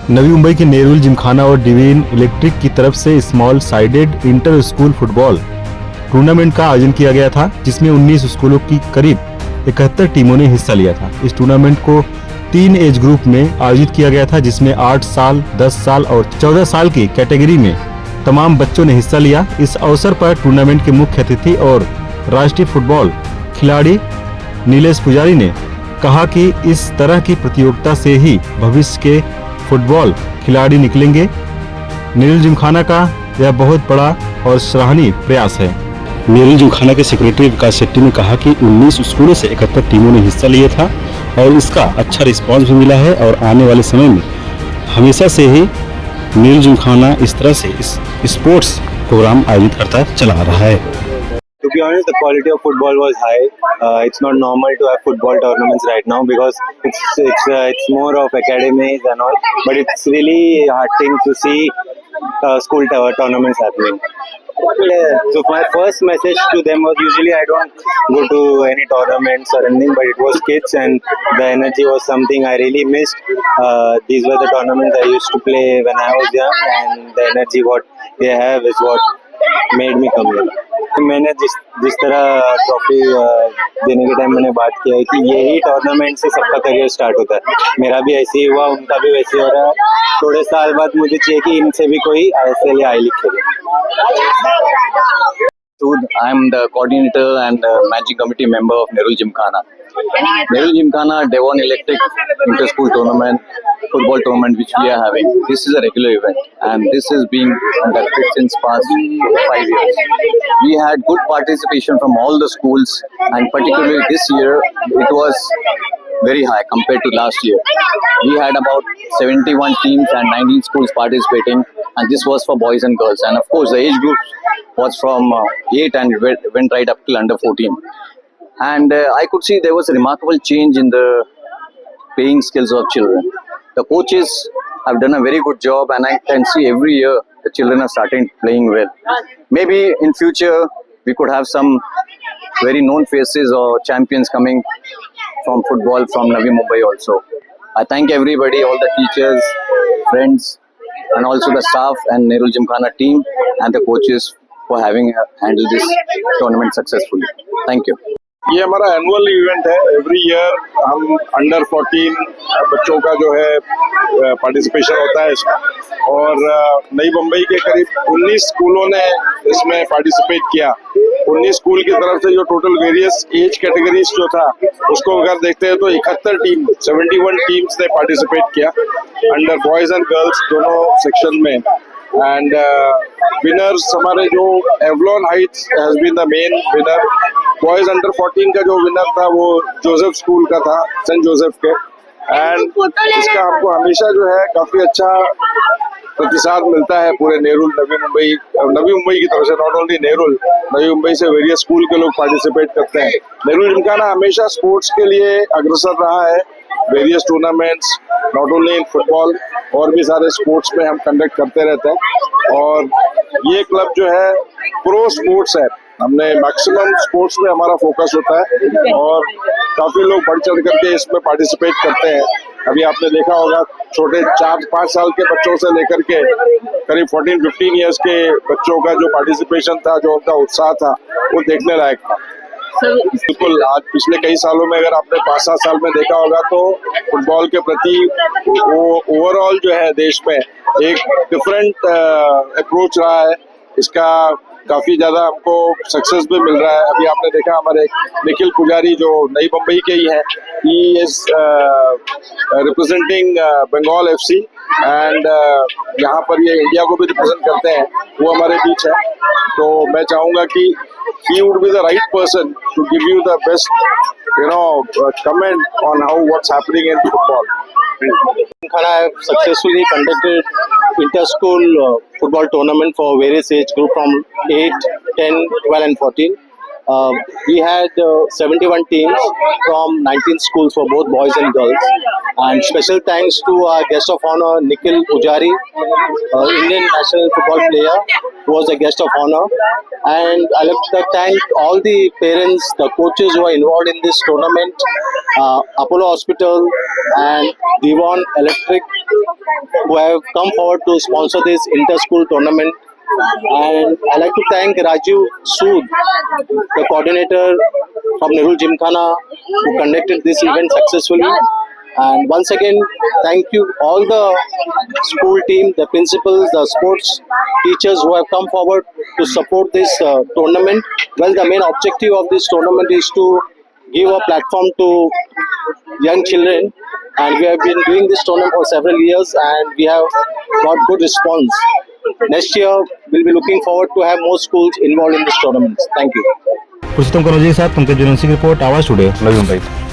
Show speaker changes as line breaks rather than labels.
नवी मुंबई के नेरुल जिमखाना और डिवीन इलेक्ट्रिक की तरफ से small sided inter school football tournament का आयोजन किया गया था, जिसमें 19 स्कूलों की करीब 71 टीमों ने हिस्सा लिया था। इस टूर्नामेंट को 3 एज ग्रुप में आयोजित किया गया था, जिसमें 8 साल, 10 साल और 14 साल की कैटेगरी में तमाम बच्चों ने हिस्सा लिया। इस अवसर पर टूर्नामेंट के मुख्य अतिथि और राष्ट्रीय फुटबॉल खिलाड़ी नीलेश पुजारी ने कहा कि इस तरह की प्रतियोगिता से ही भविष्य के फुटबॉल खिलाड़ी निकलेंगे। नेरुल जिमखाना का यह बहुत बड़ा और सराहनीय प्रयास है। नेरुल जिमखाना के सेक्रेटरी विकास शेट्टी ने कहा कि 19 स्कूलों से 71 टीमों ने हिस्सा लिया था और इसका अच्छा रिस्पांस भी मिला है और आने वाले समय में हमेशा से ही नेरुल जिमखाना इस तरह से इस स्पोर्ट्स प्रोग्राम आयोजित करता चला रहा है।
To be honest, the quality of football was high. It's not normal to have football tournaments right now because it's more of academies and all. But it's really heartening to see school tournaments happening. So my first message to them was usually I don't go to any tournaments or anything, but it was kids and the energy was something I really missed. These were the tournaments I used to play when I was young, and the energy what they have is what made me come here. मैंने जिस तरह trophy देने के time मैंने बात किया है कि यही टूर्नामेंट से सबका करियर स्टार्ट होता है। मेरा भी ऐसे ही हुआ, उनका भी वैसे हो रहा है। थोड़े साल बाद मुझे चाहिए कि इनसे भी कोई ISL या I-League खेले।
I am the coordinator and managing committee member of Nerul Gymkhana. Nerul Gymkhana Devon Electric Inter-School Tournament, football tournament which we are having. This is a regular event and this is being conducted since past 5 years. We had good participation from all the schools and particularly this year it was very high compared to last year. We had about 71 teams and 19 schools participating, and this was for boys and girls. And of course, the age group was from 8 and went right up till under 14. And I could see there was a remarkable change in the playing skills of children. The coaches have done a very good job, and I can see every year the children are starting playing well. Maybe in future we could have some very known faces or champions coming from football from Navi Mumbai also. I thank everybody, all the teachers, friends, and also the staff and Nerul Gymkhana team and the coaches for having handled this tournament successfully. Thank you.
ये हमारा annual event है। Every year हम under 14 बच्चों का जो है participation होता है इसमें, और नई मुंबई के करीब 19 स्कूलों ने इसमें पार्टिसिपेट किया। 19 स्कूल की तरफ से जो टोटल वेरियस एज कैटेगरीज जो था उसको अगर देखते हैं तो 71 टीम्स ने पार्टिसिपेट किया अंडर बॉयज एंड गर्ल्स दोनों सेक्शन में। एंड विनर्स हमारे जो Avalon Heights has been the main winner. Boys under 14 का जो विनर था वो जोसेफ स्कूल का था, सेंट जोसेफ के। एंड इसका हमको हमेशा जो है काफी अच्छा प्रतिसाद मिलता है पूरे नेरुल नवी मुंबई की तरफ से। नॉट ओनली नेरुल, नवी मुंबई से वेरियस स्कूल के लोग पार्टिसिपेट करते हैं। नेरुल जिमखाना हमेशा स्पोर्ट्स के लिए अग्रसर रहा है। Various tournaments not only in football और भी सारे स्पोर्ट्स में हम कंडक्ट करते रहते हैं, और ये क्लब जो है प्रो स्पोर्ट्स है। हमने मैक्सिमम स्पोर्ट्स में हमारा फोकस होता है और काफी लोग बढ़ चढ़ करके इसमें पार्टिसिपेट करते हैं। अभी आपने देखा होगा छोटे 4-5 साल के बच्चों से लेकर के करीब 14-15 ईयर्स के बच्चों का जो पार्टिसिपेशन था, जो उनका उत्साह था, वो देखने लायक था। बिल्कुल, आज पिछले कई सालों में अगर आपने 5-7 साल में देखा होगा तो फुटबॉल के प्रति वो ओवरऑल जो है देश में एक डिफरेंट अप्रोच रहा है। इसका काफी ज्यादा हमको सक्सेस भी मिल रहा है। अभी आपने देखा हमारे निखिल पुजारी जो नई मुंबई के ही हैं, he is representing Bengal FC and यहाँ पर ये इंडिया को भी रिप्रेजेंट करते हैं, वो हमारे बीच है। तो मैं चाहूंगा कि he would be the right person to give you the best, comment on what's happening in football.
Gymkhana have successfully conducted inter-school football tournament for various age group from 8, 10, 12 and 14. We had 71 teams from 19 schools for both boys and girls. And special thanks to our guest of honor, Nikhil Pujari, Indian national football player,
was a guest of honor. And I like to thank all the parents, the coaches who are involved in this tournament, Apollo Hospital and Devon Electric, who have come forward to sponsor this inter-school tournament. And I like to thank Rajiv Sood, the coordinator from Nehru Gymkhana, who conducted this event successfully. And once again, thank you all the school team, the principals, the sports teachers who have come forward to support this tournament. Well, the main objective of this tournament is to give a platform to young children, and we have been doing this tournament for several years and we have got good response. Next year, we'll be looking forward to have more schools involved in this tournament. Thank you.
पुरुषोत्तम कनौजिया के साथ पंकज जनवंशी की report, आवाज today, Navi Mumbai.